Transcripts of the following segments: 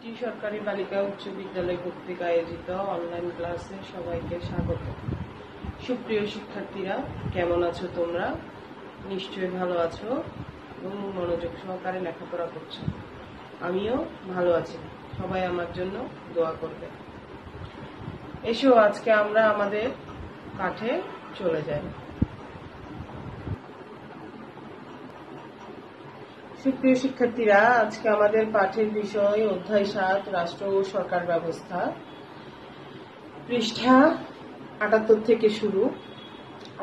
একটি সরকারি বালিকা উচ্চ বিদ্যালয় কর্তৃক আয়োজিত অনলাইন ক্লাসে সবাইকে স্বাগত। সুপ্রিয় শিক্ষার্থীরা, কেমন আছো তোমরা? নিশ্চয়ই ভালো আছো এবং মনোযোগ সহকারে লেখাপড়া করছো। আমিও ভালো আছি। সবাই আমার জন্য দোয়া করবে। এসো আজকে আমরা আমাদের পাঠে চলে যাই। সুপ্রিয় শিক্ষার্থীরা, আজকে আমাদের পাঠের বিষয় অধ্যায় ৭ রাষ্ট্র ও সরকার ব্যবস্থা, পৃষ্ঠা ৭৮ থেকে শুরু।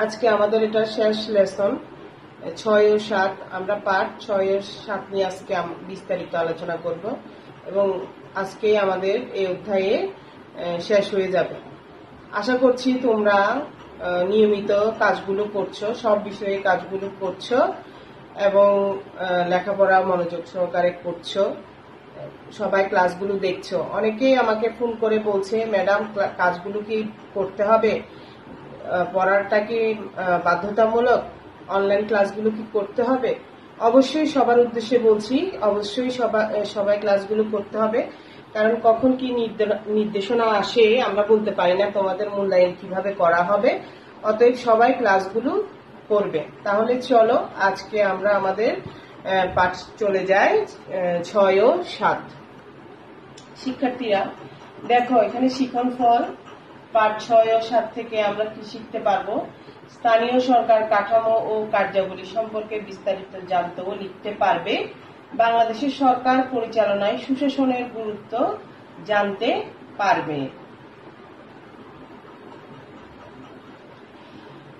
আজকে আমাদের এটা শেষ লেসন ৬ ও ৭। আমরা পাঠ ৬ ও ৭ নিয়ে আজকে বিস্তারিত আলোচনা করব এবং আজকে আমাদের এই অধ্যায়ে শেষ হয়ে যাবে। আশা করছি তোমরা নিয়মিত কাজগুলো করছো, সব বিষয়ে কাজগুলো করছো এবং লেখাপড়া মনোযোগ সহকারে করছো। সবাই ক্লাসগুলো দেখছো। অনেকেই আমাকে ফোন করে বলছে, ম্যাডাম কাজগুলো কি করতে হবে, পড়াটা কি বাধ্যতামূলক, অনলাইন ক্লাসগুলো কি করতে হবে? অবশ্যই সবার উদ্দেশ্যে বলছি, অবশ্যই সবাই ক্লাসগুলো করতে হবে, কারণ কখন কি নির্দেশনা আসে আমরা বলতে পারি না, তোমাদের মূল্যায়ন কিভাবে করা হবে। অতএব সবাই ক্লাসগুলো করবে। তাহলে চলো আজকে আমরা আমাদের পাঠ চলে যাই ৬ ও ৭। শিক্ষার্থীরা দেখো, এখানে শিখন ফল পাঠ ৬ ও ৭ থেকে আমরা কি শিখতে পারবো? স্থানীয় সরকার কাঠামো ও কার্যাবলী সম্পর্কে বিস্তারিত জানতে ও লিখতে পারবে। বাংলাদেশের সরকার পরিচালনায় সুশাসনের গুরুত্ব জানতে পারবে।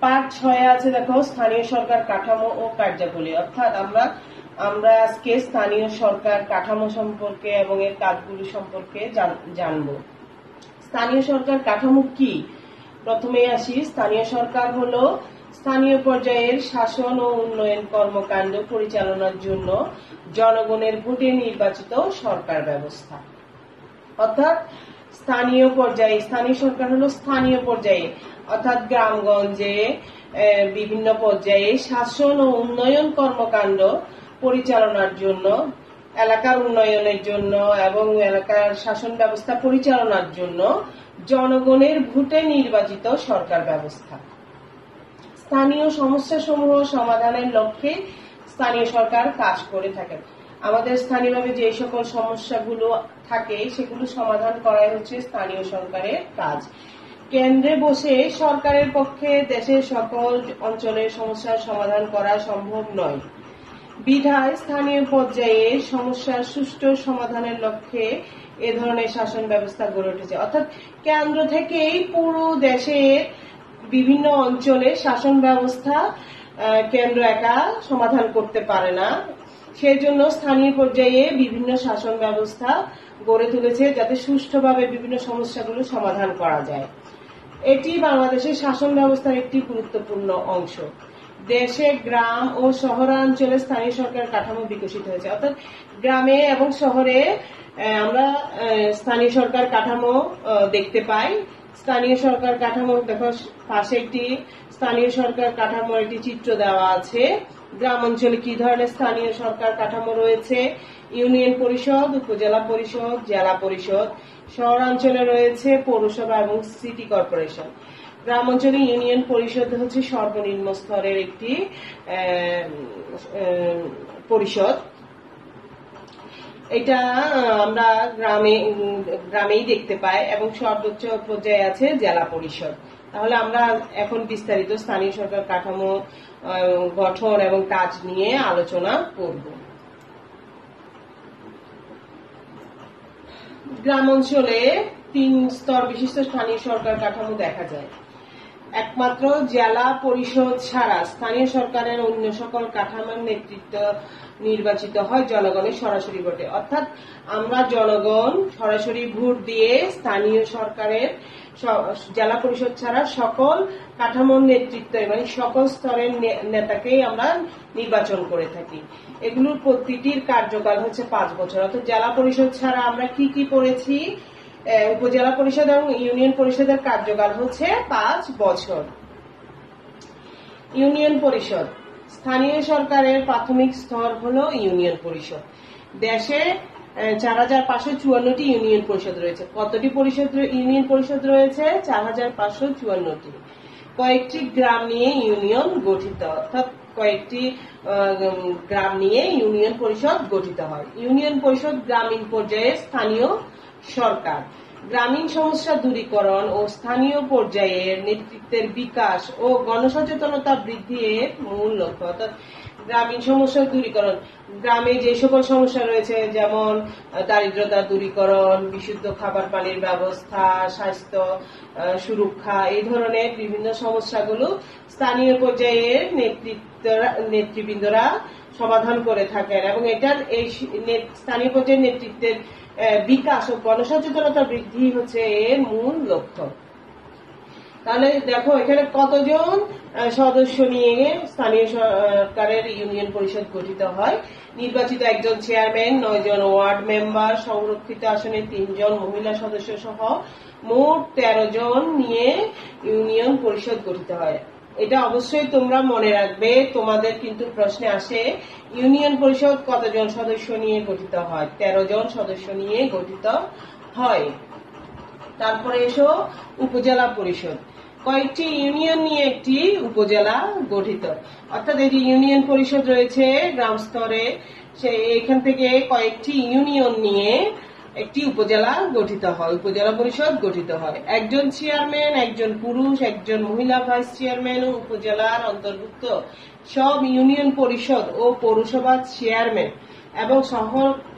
পাঠ ৬ আছে দেখো, স্থানীয় সরকার কাঠামো ও কার্যাবলী। অর্থাৎ আমরা আজকে স্থানীয় সরকার কাঠামো সম্পর্কে এবং এর কাজগুলি সম্পর্কে জানবো। স্থানীয় সরকার কাঠামো কি? প্রথমে আসি। স্থানীয় সরকার হলো স্থানীয় পর্যায়ের শাসন ও উন্নয়ন কর্মকাণ্ড পরিচালনার জন্য জনগণের ভোটে নির্বাচিত সরকার ব্যবস্থা। অর্থাৎ স্থানীয় সরকার হলো স্থানীয় পর্যায়ে, অর্থাৎ গ্রামগঞ্জে বিভিন্ন পর্যায়ে শাসন ও উন্নয়ন কর্মকাণ্ড পরিচালনার জন্য, এলাকার উন্নয়নের জন্য এবং এলাকার শাসন ব্যবস্থা পরিচালনার জন্য জনগণের ভোটে নির্বাচিত সরকার ব্যবস্থা। স্থানীয় সমস্যাসমূহ সমাধানের লক্ষ্যে স্থানীয় সরকার কাজ করে থাকেন। আমাদের স্থানীয়ভাবে যে সকল সমস্যাগুলো থাকে সেগুলো সমাধান করাই হচ্ছে স্থানীয় সরকারের কাজ। কেন্দ্রে বসে সরকারের পক্ষে দেশের সকল অঞ্চলের সমস্যার সমাধান করা সম্ভব নয়। বিধায় স্থানীয় পর্যায়ে সমস্যার সুষ্ঠু সমাধানের লক্ষ্যে এ ধরনের শাসন ব্যবস্থা গড়ে উঠেছে। অর্থাৎ কেন্দ্র থেকেই পুরো দেশের বিভিন্ন অঞ্চলে শাসন ব্যবস্থা কেন্দ্র একা সমাধান করতে পারে না। সেই জন্য স্থানীয় পর্যায়ে বিভিন্ন শাসন ব্যবস্থা গড়ে তুলেছে, যাতে সুষ্ঠুভাবে বিভিন্ন সমস্যাগুলো সমাধান করা যায়। এটি বাংলাদেশের শাসন ব্যবস্থার একটি গুরুত্বপূর্ণ অংশ। দেশে গ্রাম ও শহরাঞ্চলে স্থানীয় সরকার কাঠামো বিকশিত হয়েছে। অর্থাৎ গ্রামে এবং শহরে আমরা স্থানীয় সরকার কাঠামো দেখতে পাই। স্থানীয় সরকার কাঠামো দেখো, পাশে একটি স্থানীয় সরকার কাঠামোর একটি চিত্র দেওয়া আছে। গ্রাম অঞ্চলে কি ধরনের স্থানীয় সরকার কাঠামো রয়েছে? ইউনিয়ন পরিষদ, উপজেলা পরিষদ, জেলা পরিষদ। শহরাঞ্চলে রয়েছে পৌরসভা এবং সিটি কর্পোরেশন। গ্রাম অঞ্চলে ইউনিয়ন পরিষদ হচ্ছে সর্বনিম্ন স্তরের একটি পরিষদ। এটা আমরা গ্রামেই দেখতে পাই এবং সর্বোচ্চ পর্যায়ে আছে জেলা পরিষদ। তাহলে আমরা এখন বিস্তারিত স্থানীয় সরকার কাঠামো গঠন এবং কাজ নিয়ে আলোচনা করব। গ্রাম অঞ্চলে ৩ স্তর বিশিষ্ট স্থানীয় সরকার কাঠামো দেখা যায়। একমাত্র জেলা পরিষদ ছাড়া স্থানীয় সরকারের অন্য সকল কাঠামোর নেতৃত্ব নির্বাচিত হয় জনগণের সরাসরি ভোটে। অর্থাৎ আমরা জনগণ সরাসরি ভোট দিয়ে স্থানীয় সরকারের জেলা পরিষদ ছাড়া সকল কাঠামোর নেতৃত্ব, মানে সকল স্তরের নেতাকেই আমরা নির্বাচন করে থাকি। এগুলোর প্রতিটির কার্যকাল হচ্ছে ৫ বছর। অর্থাৎ জেলা পরিষদ ছাড়া আমরা কি কি করেছি? উপজেলা পরিষদ এবং ইউনিয়ন পরিষদের কার্যকাল হচ্ছে ৫ বছর। ইউনিয়ন পরিষদ স্থানীয় সরকারের প্রাথমিক স্তর হলো ইউনিয়ন পরিষদ। দেশে 4554টি ইউনিয়ন পরিষদ রয়েছে। কতটি ইউনিয়ন পরিষদ রয়েছে? 4554টি। কয়েকটি গ্রাম নিয়ে ইউনিয়ন গঠিত, অর্থাৎ কয়েকটি গ্রাম নিয়ে ইউনিয়ন পরিষদ গঠিত হয়। ইউনিয়ন পরিষদ গ্রামীণ পর্যায়ে স্থানীয় সরকার গ্রামীণ সমস্যা দূরীকরণ ও স্থানীয় পর্যায়ের নেতৃত্বের বিকাশ ও গণসচেতনতা বৃদ্ধির মূল লক্ষ্য। অর্থাৎ গ্রামীণ সমস্যা দূরীকরণ, গ্রামে যে সকল সমস্যা রয়েছে যেমন দারিদ্রতা দূরীকরণ, বিশুদ্ধ খাবার পানির ব্যবস্থা, স্বাস্থ্য সুরক্ষা, এই ধরনের বিভিন্ন সমস্যাগুলো স্থানীয় পর্যায়ের নেতৃবৃন্দরা সমাধান করে থাকেন এবং এটার এই স্থানীয় পর্যায়ের নেতৃত্বের বিকাশ ও গণসচেতনতা বৃদ্ধি হচ্ছে এর মূল লক্ষ্য। তাহলে দেখো এখানে কতজন সদস্য নিয়ে স্থানীয় সরকারের ইউনিয়ন পরিষদ গঠিত হয়। নির্বাচিত একজন চেয়ারম্যান, 9 জন ওয়ার্ড মেম্বার, সংরক্ষিত আসনে 3 জন মহিলা সদস্য সহ মোট 13 জন নিয়ে ইউনিয়ন পরিষদ গঠিত হয়। এটা অবশ্যই তোমরা মনে রাখবে, তোমাদের কিন্তু প্রশ্নে আসে ইউনিয়ন পরিষদ কতজন সদস্য নিয়ে গঠিত হয়? 13 জন সদস্য নিয়ে গঠিত হয়। তারপরে এসো উপজেলা পরিষদ। কয়েকটি ইউনিয়ন নিয়ে একটি উপজেলা গঠিত, অর্থাৎ এই যে ইউনিয়ন পরিষদ রয়েছে গ্রাম স্তরে, এখান থেকে কয়েকটি ইউনিয়ন নিয়ে একটি উপজেলা গঠিত হয়, উপজেলা পরিষদ গঠিত হয়। একজন চেয়ারম্যান, একজন পুরুষ, একজন মহিলা ভাইস চেয়ারম্যান ও উপজেলার অন্তর্ভুক্ত সব ইউনিয়ন পরিষদ ও পৌরসভা চেয়ারম্যান এবং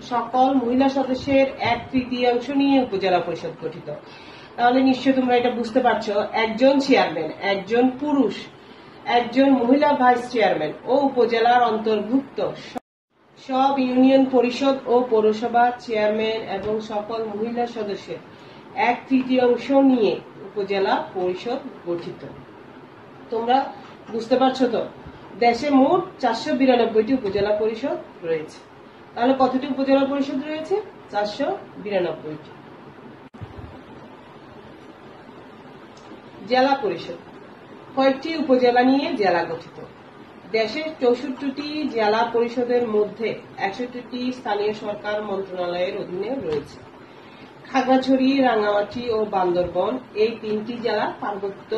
সকল মহিলা সদস্যের 1/3 নিয়ে উপজেলা পরিষদ গঠিত। তাহলে নিশ্চয় তোমরা এটা বুঝতে পারছো, একজন চেয়ারম্যান, একজন পুরুষ, একজন মহিলা ভাইস চেয়ারম্যান ও উপজেলার অন্তর্ভুক্ত সব ইউনিয়ন পরিষদ ও পৌরসভা চেয়ারম্যান এবং সকল মহিলা সদস্যের 1/3 নিয়ে উপজেলা পরিষদ গঠিত। তোমরা বুঝতে পারছো তো? দেশে মোট 492টি উপজেলা পরিষদ রয়েছে। তাহলে কতটি উপজেলা পরিষদ রয়েছে? 492টি। জেলা পরিষদ কয়েকটি উপজেলা নিয়ে জেলা গঠিত। দেশের 64টি জেলা পরিষদের মধ্যে 61টি স্থানীয় সরকার মন্ত্রণালয়ের অধীনে রয়েছে। খাগড়াছড়ি, রাঙ্গামাটি ও বান্দরবন এই 3টি জেলা পার্বত্য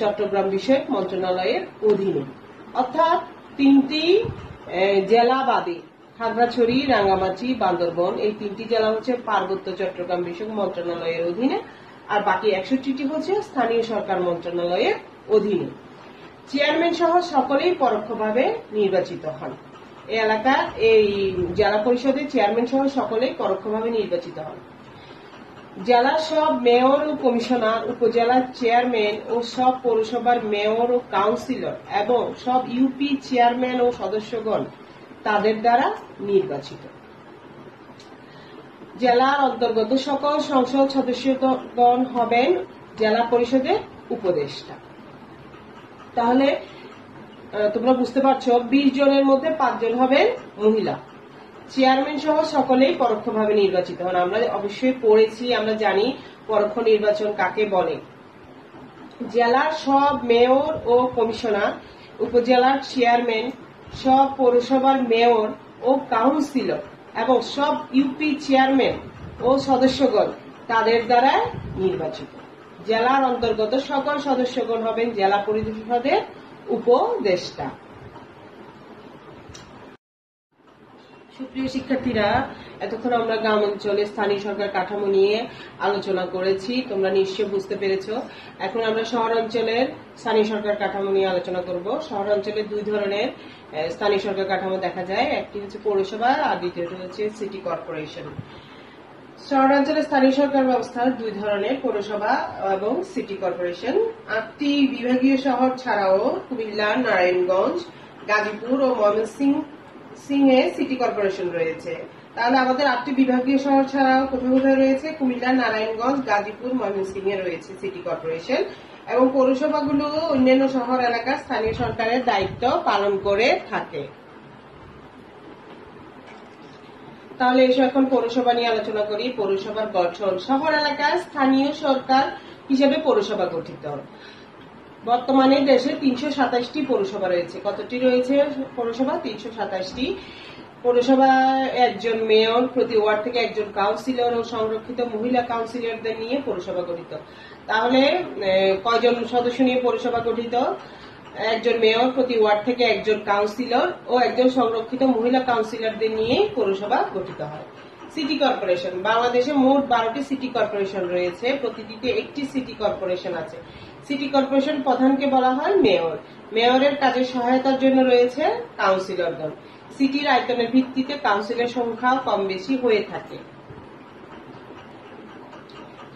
চট্টগ্রাম বিষয়ক মন্ত্রণালয়ের অধীনে, অর্থাৎ 3টি জেলা বাদে খাগড়াছড়ি, রাঙ্গামাটি, বান্দরবন এই 3টি জেলা হচ্ছে পার্বত্য চট্টগ্রাম বিষয়ক মন্ত্রণালয়ের অধীনে, আর বাকি 61টি হচ্ছে স্থানীয় সরকার মন্ত্রণালয়ের অধীনে। চেয়ারম্যান সহ সকলেই পরোক্ষভাবে নির্বাচিত হন। এই এলাকার এই জেলা পরিষদের চেয়ারম্যান সহ সকলেই পরোক্ষভাবে নির্বাচিত হন। জেলার সব মেয়র ও কমিশনার, উপজেলার চেয়ারম্যান ও সব পৌরসভার মেয়র ও কাউন্সিলর এবং সব ইউপি চেয়ারম্যান ও সদস্যগণ তাদের দ্বারা নির্বাচিত। জেলার অন্তর্গত সকল সংসদ সদস্যগণ হবেন জেলা পরিষদের উপদেষ্টা। তাহলে তোমরা বুঝতে পারছো 20 জনের মধ্যে 5 জন হবেন মহিলা। চেয়ারম্যান সহ সকলেই পরোক্ষভাবে নির্বাচিত হন। আমরা অবশ্যই পড়েছি, আমরা জানি পরোক্ষ নির্বাচন কাকে বলে। জেলার সব মেয়র ও কমিশনার, উপজেলার চেয়ারম্যান, সব পৌরসভার মেয়র ও কাউন্সিলর এবং সব ইউপি চেয়ারম্যান ও সদস্যগণ তাদের দ্বারা নির্বাচিত। জেলার অন্তর্গত সকল সদস্যগণ হবেন জেলা পরিষদের উপদেষ্টা। সুপ্রিয় শিক্ষার্থীরা, এতক্ষণ আমরা গ্রাম অঞ্চলে স্থানীয় সরকার কাঠামো নিয়ে আলোচনা করেছি, তোমরা নিশ্চয়ই বুঝতে পেরেছো। এখন আমরা শহর অঞ্চলের স্থানীয় সরকার কাঠামো নিয়ে আলোচনা করব। শহর অঞ্চলে 2 ধরনের স্থানীয় সরকার কাঠামো দেখা যায়, একটি হচ্ছে পৌরসভা আর দ্বিতীয়টি হচ্ছে সিটি কর্পোরেশন। শহরাঞ্চলে স্থানীয় সরকার ব্যবস্থা 2 ধরনের, পৌরসভা এবং সিটি কর্পোরেশন। 8টি বিভাগীয় শহর ছাড়াও কুমিল্লা, নারায়ণগঞ্জ, গাজীপুর ও ময়মনসিংহে সিটি কর্পোরেশন রয়েছে। তাহলে আমাদের 8টি বিভাগীয় শহর ছাড়াও কোথায় কোথায় রয়েছে? কুমিল্লা, নারায়ণগঞ্জ, গাজীপুর, ময়মনসিংহে রয়েছে সিটি কর্পোরেশন। এবং পৌরসভাগুলো অন্যান্য শহর এলাকার স্থানীয় সরকারের দায়িত্ব পালন করে থাকে। তাহলে এসো এখন পৌরসভা নিয়ে আলোচনা করি। পৌরসভার গঠন। শহর এলাকার স্থানীয় সরকার হিসেবে পৌরসভা গঠিত। বর্তমানে দেশে 327টি পৌরসভা রয়েছে। কতটি রয়েছে পৌরসভা? 327টি পৌরসভায় একজন মেয়র, প্রতি ওয়ার্ড থেকে একজন কাউন্সিলর ও সংরক্ষিত মহিলা কাউন্সিলরদের নিয়ে পৌরসভা গঠিত। তাহলে কয়জন সদস্য নিয়ে পৌরসভা গঠিত? একজন মেয়র, প্রতি ওয়ার্ড থেকে একজন কাউন্সিলর ও একজন সংরক্ষিত মহিলা কাউন্সিলরদের নিয়ে পৌরসভা গঠিত হয়। City corporation. বাংলাদেশে মোট 12টি সিটি কর্পোরেশন রয়েছে, প্রতিটিতে একটি সিটি কর্পোরেশন আছে। সিটি কর্পোরেশন প্রধানকে বলা হয় মেয়র। মেয়রের কাজে সহায়তার জন্য রয়েছে কাউন্সিলরগণ। সিটির আয়তনের ভিত্তিতে কাউন্সিলের সংখ্যা কম বেশি হয়ে থাকে।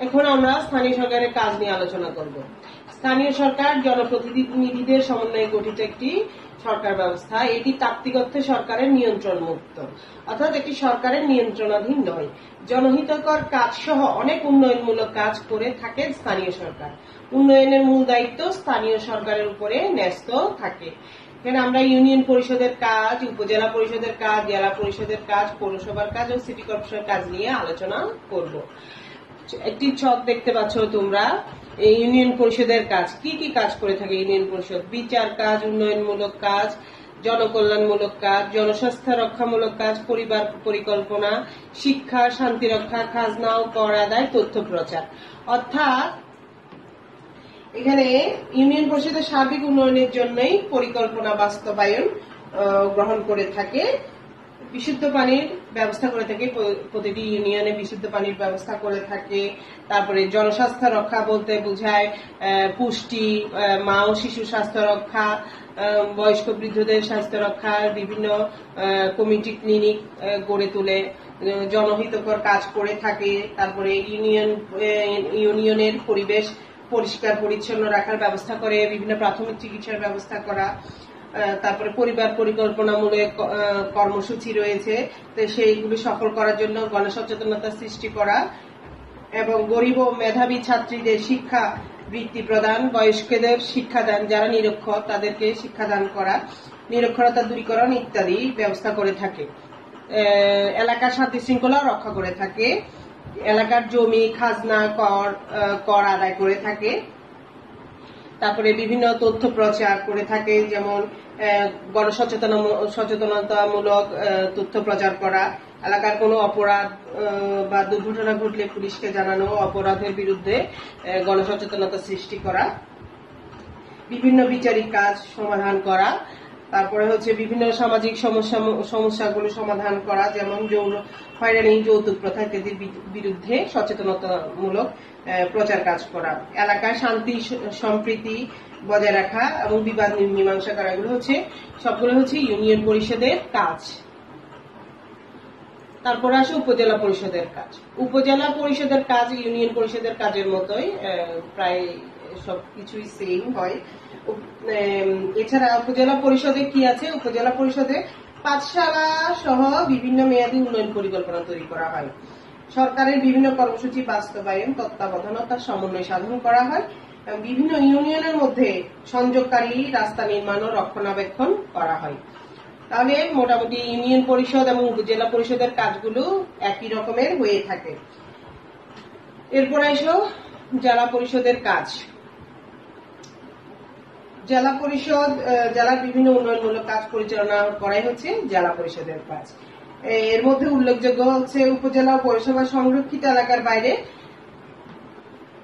এখন আমরা স্থানীয় সরকারের কাজ নিয়ে আলোচনা করব। স্থানীয় সরকার জনপ্রতিনিধিদের সমন্বয়ে গঠিত একটি সরকার ব্যবস্থা। এটি তাত্ত্বিক অর্থে সরকারের নিয়ন্ত্রণ মুক্ত, অর্থাৎ এটি সরকারের নিয়ন্ত্রণাধীন নয়। জনহিতকর কাজ সহ অনেক উন্নয়নমূলক কাজ করে থাকে স্থানীয় সরকার। উন্নয়নের মূল দায়িত্ব স্থানীয় সরকারের উপরে ন্যস্ত থাকে। এখানে আমরা ইউনিয়ন পরিষদের কাজ, উপজেলা পরিষদের কাজ, জেলা পরিষদের কাজ, পৌরসভার কাজ ও সিটি কর্পোরেশনের কাজ নিয়ে আলোচনা করব। একটি ছক দেখতে পাচ্ছ তোমরা। ইউনিয়ন পরিষদের কাজ কি কি কাজ করে থাকে ইউনিয়ন পরিষদ? বিচার কাজ, উন্নয়নমূলক কাজ, জনকল্যাণমূলক কাজ, জনস্বাস্থ্য রক্ষামূলক কাজ, পরিবার পরিকল্পনা, শিক্ষা, শান্তি রক্ষা, খাজনা ও কর আদায়, তথ্য প্রচার। অর্থাৎ এখানে ইউনিয়ন পরিষদের সার্বিক উন্নয়নের জন্যই পরিকল্পনা বাস্তবায়ন গ্রহণ করে থাকে। বিশুদ্ধ পানির ব্যবস্থা করে থাকে, প্রতিটি ইউনিয়নে বিশুদ্ধ পানির ব্যবস্থা করে থাকে। তারপরে জনস্বাস্থ্য রক্ষা বলতে বোঝায় পুষ্টি, মা ও শিশু স্বাস্থ্য রক্ষা, বয়স্ক বৃদ্ধদের স্বাস্থ্য রক্ষা, বিভিন্ন কমিটি ক্লিনিক গড়ে তুলে জনহিতকর কাজ করে থাকে। তারপরে ইউনিয়নের পরিবেশ পরিষ্কার পরিচ্ছন্ন রাখার ব্যবস্থা করে, বিভিন্ন প্রাথমিক চিকিৎসার ব্যবস্থা করা। তারপরে পরিবার পরিকল্পনামূলক কর্মসূচি রয়েছে, তো সেইগুলি সফল করার জন্য গণসচেতনতা সৃষ্টি করা এবং গরিব ও মেধাবী ছাত্রীদের শিক্ষা বৃত্তি প্রদান, বয়স্কদের শিক্ষাদান, যারা নিরক্ষর তাদেরকে শিক্ষাদান করা, নিরক্ষরতা দূরীকরণ ইত্যাদি ব্যবস্থা করে থাকে। এলাকার শান্তি শৃঙ্খলা রক্ষা করে থাকে, এলাকার জমি, খাজনা, কর আদায় করে থাকে। তারপরে বিভিন্ন তথ্য প্রচার করে থাকে, যেমন গণসচেতনতামূলক তথ্য প্রচার করা, এলাকার কোনো অপরাধ বা দুর্ঘটনা ঘটলে পুলিশকে জানানো, অপরাধের বিরুদ্ধে গণসচেতনতা সৃষ্টি করা, বিভিন্ন বিচারিক কাজ সমাধান করা। তারপরে হচ্ছে বিভিন্ন সামাজিক সমস্যাগুলো সমাধান করা, যেমন যৌন হয়রানি, যৌতুক প্রথা ইত্যাদির বিরুদ্ধে সচেতনতামূলক প্রচার কাজ করা, এলাকায় শান্তি সম্প্রীতি বজায় রাখা এবং বিবাদ মীমাংসা করা, সবগুলো হচ্ছে ইউনিয়ন পরিষদের কাজ। তারপরে আসে উপজেলা পরিষদের কাজ। উপজেলা পরিষদের কাজ ইউনিয়ন পরিষদের কাজের মতোই, প্রায় সবকিছুই সেম হয়। এছাড়া উপজেলা পরিষদে কি আছে? উপজেলা পরিষদে পাঠশালা সহ বিভিন্ন মেয়াদী উন্নয়ন পরিকল্পনা তৈরি করা হয়। সরকারের বিভিন্ন কর্মসূচি বাস্তবায়ন, তত্ত্বাবধান ও তার সমন্বয় সাধন করা হয়। বিভিন্ন ইউনিয়নের মধ্যে সংযোগকারী রাস্তা নির্মাণ ও রক্ষণাবেক্ষণ করা হয়। তাহলে মোটামুটি ইউনিয়ন পরিষদ এবং উপজেলা পরিষদের কাজগুলো একই রকমের হয়ে থাকে। এরপর এসো জেলা পরিষদের কাজ। জেলা পরিষদ জেলার বিভিন্ন উন্নয়নমূলক কাজ পরিচালনা করাই হচ্ছে জেলা পরিষদের কাজ। এর মধ্যে উল্লেখযোগ্য হচ্ছে উপজেলা ও পৌরসভা সংরক্ষিত এলাকার বাইরে,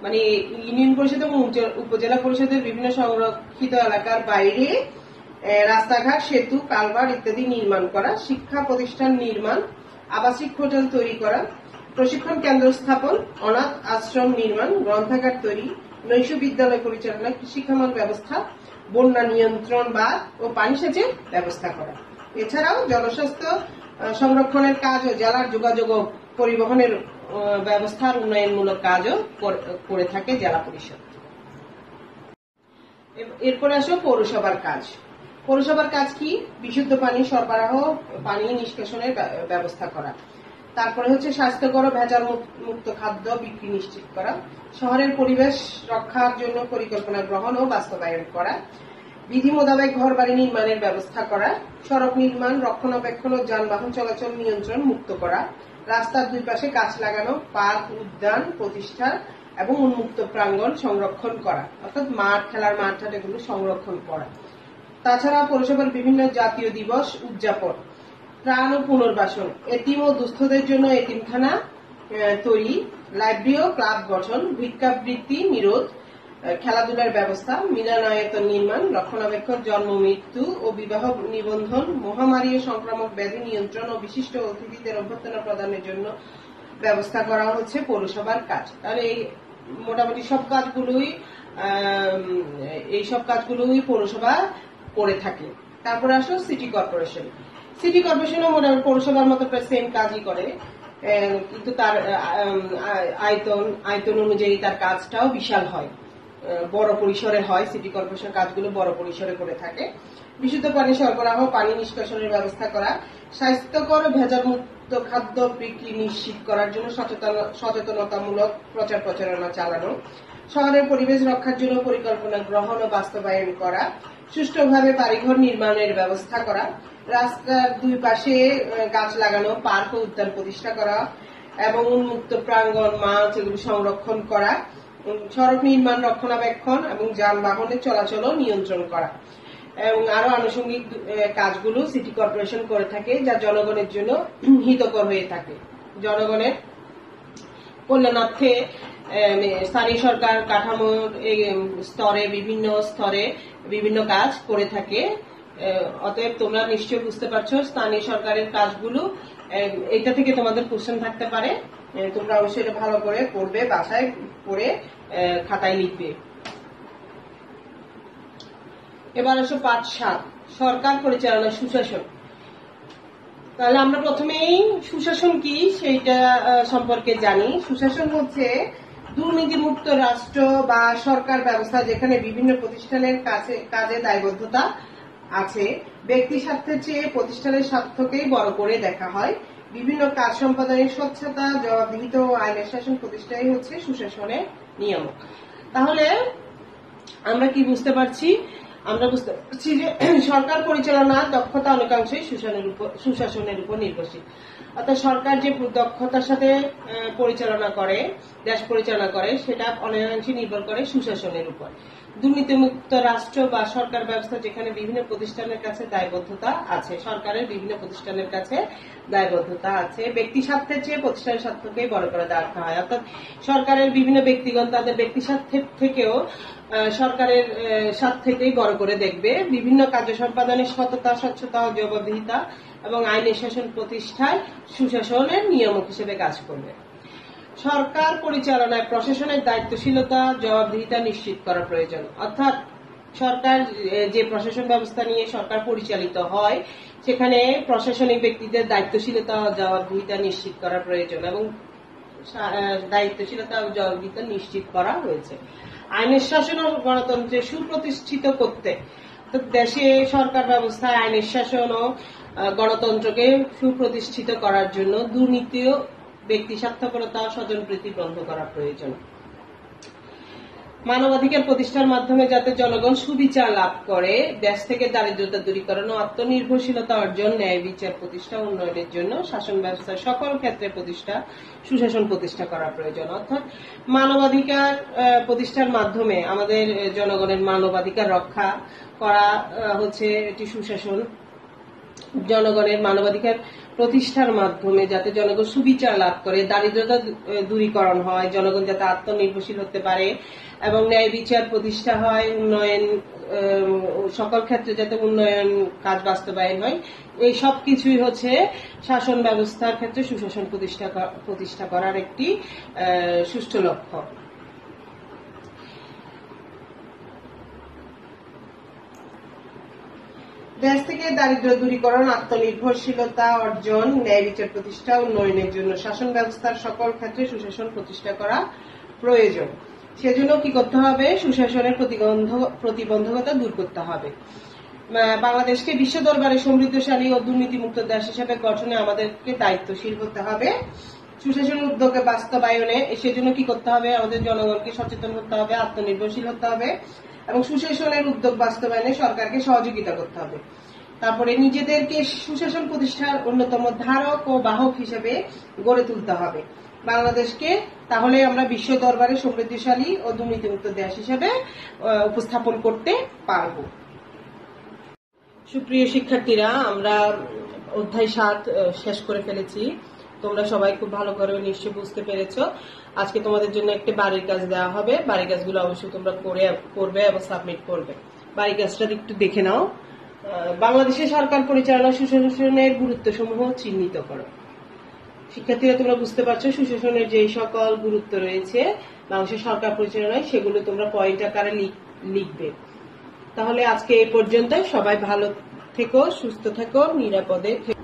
মানে ইউনিয়ন পরিষদ এবং উপজেলা পরিষদের বিভিন্ন সংরক্ষিত এলাকার বাইরে রাস্তাঘাট, সেতু, কালভার্ট ইত্যাদি নির্মাণ করা, শিক্ষা প্রতিষ্ঠান নির্মাণ, আবাসিক হোটেল তৈরি করা, প্রশিক্ষণ কেন্দ্র স্থাপন, অনাথ আশ্রম নির্মাণ, গ্রন্থাগার তৈরি, নৈশ বিদ্যালয় পরিচালনা, কৃষিখামার ব্যবস্থা, বন্যা নিয়ন্ত্রণ বাঁধ ও পানি সেচের ব্যবস্থা করা। এছাড়াও জনস্বাস্থ্য সংরক্ষণের কাজ ও জেলার যোগাযোগ ও পরিবহনের ব্যবস্থার উন্নয়নমূলক কাজও করে থাকে জেলা পরিষদ। এরপরে আসো পৌরসভার কাজ। পৌরসভার কাজ কি? বিশুদ্ধ পানি সরবরাহ, পানি নিষ্কাশনের ব্যবস্থা করা। তারপরে হচ্ছে স্বাস্থ্যকর ও ভেজাল মুক্ত খাদ্য বিক্রি নিশ্চিত করা, শহরের পরিবেশ রক্ষার জন্য পরিকল্পনা গ্রহণ ও বাস্তবায়ন করা, বিধি মোতাবেক ঘর বাড়ি নির্মাণের ব্যবস্থা করা, সড়ক নির্মাণ, রক্ষণাবেক্ষণ ও যানবাহন চলাচল নিয়ন্ত্রণ মুক্ত করা, রাস্তার দুই পাশে গাছ লাগানো, পার্ক, উদ্যান প্রতিষ্ঠা এবং উন্মুক্ত প্রাঙ্গণ সংরক্ষণ করা, অর্থাৎ মাঠ, খেলার মাঠ এগুলো সংরক্ষণ করা। তাছাড়া পৌরসভার বিভিন্ন জাতীয় দিবস উদযাপন, ত্রাণ ও পুনর্বাসন, এতিম ও দুস্থদের জন্য এতিমখানা তৈরি, লাইব্রেরি ও ক্লাব গঠন, ভিক্ষাবৃত্তি নিরোধ, খেলাধুলার ব্যবস্থা, মিলনায়তন নির্মাণ, রক্ষণাবেক্ষণ, জন্ম মৃত্যু ও বিবাহ নিবন্ধন, মহামারী ও সংক্রামক ব্যাধি নিয়ন্ত্রণ ও বিশিষ্ট অতিথিদের অভ্যর্থনা প্রদানের জন্য ব্যবস্থা করা হচ্ছে পৌরসভার কাজ। তাহলে এই মোটামুটি সব কাজগুলোই পৌরসভা করে থাকে। তারপরে আসো সিটি কর্পোরেশন। সিটি কর্পোরেশনও মোটামুটি পৌরসভার মতো প্রায় সেম কাজই করে, কিন্তু তার আয়তন অনুযায়ী তার কাজটাও বিশাল হয়, বড় পরিসরে হয়। সিটি কর্পোরেশন কাজগুলো বড় পরিসরে করে থাকে। বিশুদ্ধ পানি সরবরাহ, পানি নিষ্কাশনের ব্যবস্থা করা, স্বাস্থ্যকর ও ভেজালমুক্ত খাদ্য বিক্রি নিশ্চিত করার জন্য সচেতনতামূলক প্রচারণা চালানো, শহরের পরিবেশ রক্ষার জন্য পরিকল্পনা গ্রহণ ও বাস্তবায়ন করা, সুষ্ঠুভাবে বাড়িঘর নির্মাণের ব্যবস্থা করা, রাস্তার দুই পাশে গাছ লাগানো, পার্ক ও উদ্যান প্রতিষ্ঠা করা এবং উন্মুক্ত প্রাঙ্গণ, মাছ এগুলো সংরক্ষণ করা, সড়ক নির্মাণ, রক্ষণাবেক্ষণ এবং যানবাহনের চলাচল নিয়ন্ত্রণ করা এবং আরো আনুষঙ্গিক কাজগুলো সিটি কর্পোরেশন করে থাকে, যা জনগণের জন্য হিতকর হয়ে থাকে। জনগণের কল্যাণার্থে স্থানীয় সরকার কাঠামোর স্তরে বিভিন্ন কাজ করে থাকে। অতএব তোমরা নিশ্চয়ই বুঝতে পারছো স্থানীয় সরকারের কাজগুলো, এটা থেকে তোমাদের কোশ্চেন থাকতে পারে। তোমরা অবশ্যই এটা ভালো করে পড়বে, বাসায় পড়ে খাতায় লিখবে। এবার আসো পাঠ 7, সরকার পরিচালনা সুশাসন। তাহলে আমরা প্রথমেই সুশাসন কি সেইটা সম্পর্কে জানি। সুশাসন হচ্ছে দুর্নীতিমুক্ত রাষ্ট্র বা সরকার ব্যবস্থা যেখানে বিভিন্ন প্রতিষ্ঠানের কাজে দায়বদ্ধতা আছে, ব্যক্তি স্বার্থের চেয়ে প্রতিষ্ঠানের স্বার্থকেই বড় করে দেখা হয়। বিভিন্ন কাজ সম্পাদনের স্বচ্ছতা, জবাবদিহিতা ও আইনের শাসন প্রতিষ্ঠাই হচ্ছে সুশাসনের নিয়ামক। তাহলে আমরা কি বুঝতে পারছি? আমরা বুঝতে পারছি যে সরকার পরিচালনা দক্ষতা অনেকাংশেই সুশাসনের উপর নির্ভরশীল। অর্থাৎ সরকার যে দক্ষতার সাথে দেশ পরিচালনা করে সেটা অনেকাংশে নির্ভর করে সুশাসনের উপর। দুর্নীতিমুক্ত রাষ্ট্র বা সরকার ব্যবস্থা যেখানে বিভিন্ন প্রতিষ্ঠানের কাছে দায়বদ্ধতা আছে, সরকারের বিভিন্ন প্রতিষ্ঠানের কাছে দায়বদ্ধতা আছে, ব্যক্তি স্বার্থের চেয়ে প্রতিষ্ঠানের স্বার্থকেই বড় করে দেখা হয়। অর্থাৎ সরকারের বিভিন্ন ব্যক্তিগণ তাদের ব্যক্তি স্বার্থের থেকেও সরকারের স্বার্থকেই বড় করে দেখবে। বিভিন্ন কার্য সম্পাদনের সততা, স্বচ্ছতা ও জবাবদিহিতা এবং আইনের শাসন প্রতিষ্ঠায় সুশাসনের নিয়ামক হিসেবে কাজ করবে। সরকার পরিচালনায় প্রশাসনের দায়িত্বশীলতা, জবাবদিহিতা নিশ্চিত করা প্রয়োজন। অর্থাৎ সরকার যে প্রশাসন ব্যবস্থা নিয়ে সরকার পরিচালিত হয় সেখানে প্রশাসনিক ব্যক্তিদের দায়িত্বশীলতা ও জবাবদিহিতা নিশ্চিত করা প্রয়োজন এবং দায়িত্বশীলতা ও জবাবদিহিতা নিশ্চিত করা হয়েছে। আইনের শাসন ও গণতন্ত্রে সুপ্রতিষ্ঠিত করতে দেশে সরকার ব্যবস্থায় আইনের শাসন ও গণতন্ত্রকে সুপ্রতিষ্ঠিত করার জন্য দুর্নীতি ও ব্যক্তি স্বার্থপরতা ও স্বজনপ্রীতি বন্ধ করা প্রয়োজন। মানবাধিকার প্রতিষ্ঠার মাধ্যমে যাতে জনগণ সুবিচার লাভ করে, দেশ থেকে দারিদ্রতা দূরীকরণ ও আত্মনির্ভরশীলতা অর্জন, ন্যায় বিচার প্রতিষ্ঠা উন্নয়নের জন্য শাসন ব্যবস্থার সকল ক্ষেত্রে সুশাসন প্রতিষ্ঠা করা প্রয়োজন। অর্থাৎ মানবাধিকার প্রতিষ্ঠার মাধ্যমে আমাদের জনগণের মানবাধিকার রক্ষা করা হচ্ছে এটি সুশাসন। জনগণের মানবাধিকার প্রতিষ্ঠার মাধ্যমে যাতে জনগণ সুবিচার লাভ করে, দারিদ্রতা দূরীকরণ হয়, জনগণ যাতে আত্মনির্ভরশীল হতে পারে এবং ন্যায় বিচার প্রতিষ্ঠা হয়, উন্নয়ন সকল ক্ষেত্রে যাতে উন্নয়ন কাজ বাস্তবায়ন হয়, এই সব কিছুই হচ্ছে শাসন ব্যবস্থার ক্ষেত্রে সুশাসন প্রতিষ্ঠা করার একটি সুষ্ঠু লক্ষ্য। দেশ থেকে দারিদ্র দূরীকরণ, আত্মনির্ভরশীলতা অর্জন, ন্যায় বিচার প্রতিষ্ঠা উন্নয়নের জন্য শাসন ব্যবস্থার সকল ক্ষেত্রে সুশাসন প্রতিষ্ঠা করা প্রয়োজন। সেজন্য কি করতে হবে? সুশাসনের প্রতিবন্ধকতা দূর করতে হবে। বাংলাদেশকে বিশ্ব দরবারে সমৃদ্ধশালী ও দুর্নীতিমুক্ত দেশ হিসেবে গঠনে আমাদেরকে দায়িত্বশীল হতে হবে। সুশাসন উদ্যোগে বাস্তবায়নে সেজন্য কি করতে হবে? আমাদের জনগণকে সচেতন হতে হবে, আত্মনির্ভরশীল হতে হবে এবং সুশাসনের উদ্যোগ বাস্তবায়নে সরকারকে সহযোগিতা করতে হবে। তারপরে নিজেদেরকে সুশাসন প্রতিষ্ঠার অন্যতম ধারক ও বাহক হিসেবে গড়ে তুলতে হবে বাংলাদেশকে। তাহলে আমরা বিশ্ব দরবারে সমৃদ্ধশালী ও দুর্নীতিমুক্ত দেশ হিসেবে উপস্থাপন করতে পারব। সুপ্রিয় শিক্ষার্থীরা, আমরা অধ্যায় 7 শেষ করে ফেলেছি। তোমরা সবাই খুব ভালো করে নিশ্চয়ই বুঝতে পেরেছো। আজকে তোমাদের জন্য একটা বাড়ির কাজ দেওয়া হবে। বাড়ির কাজগুলো অবশ্যই তোমরা করবে এবং সাবমিট করবে। বাড়ির কাজটা একটু দেখে নাও। বাংলাদেশের সরকার পরিচালনা সুশাসনের গুরুত্বসমূহ চিহ্নিত করো। শিক্ষার্থীরা তোমরা বুঝতে পারছো সুশাসনের যে সকল গুরুত্ব রয়েছে বাংলাদেশের সরকার পরিচালনায়, সেগুলো তোমরা পয়েন্ট আকারে লিখবে। তাহলে আজকে এই পর্যন্ত। সবাই ভালো থেকো, সুস্থ থেকো, নিরাপদে থেকো।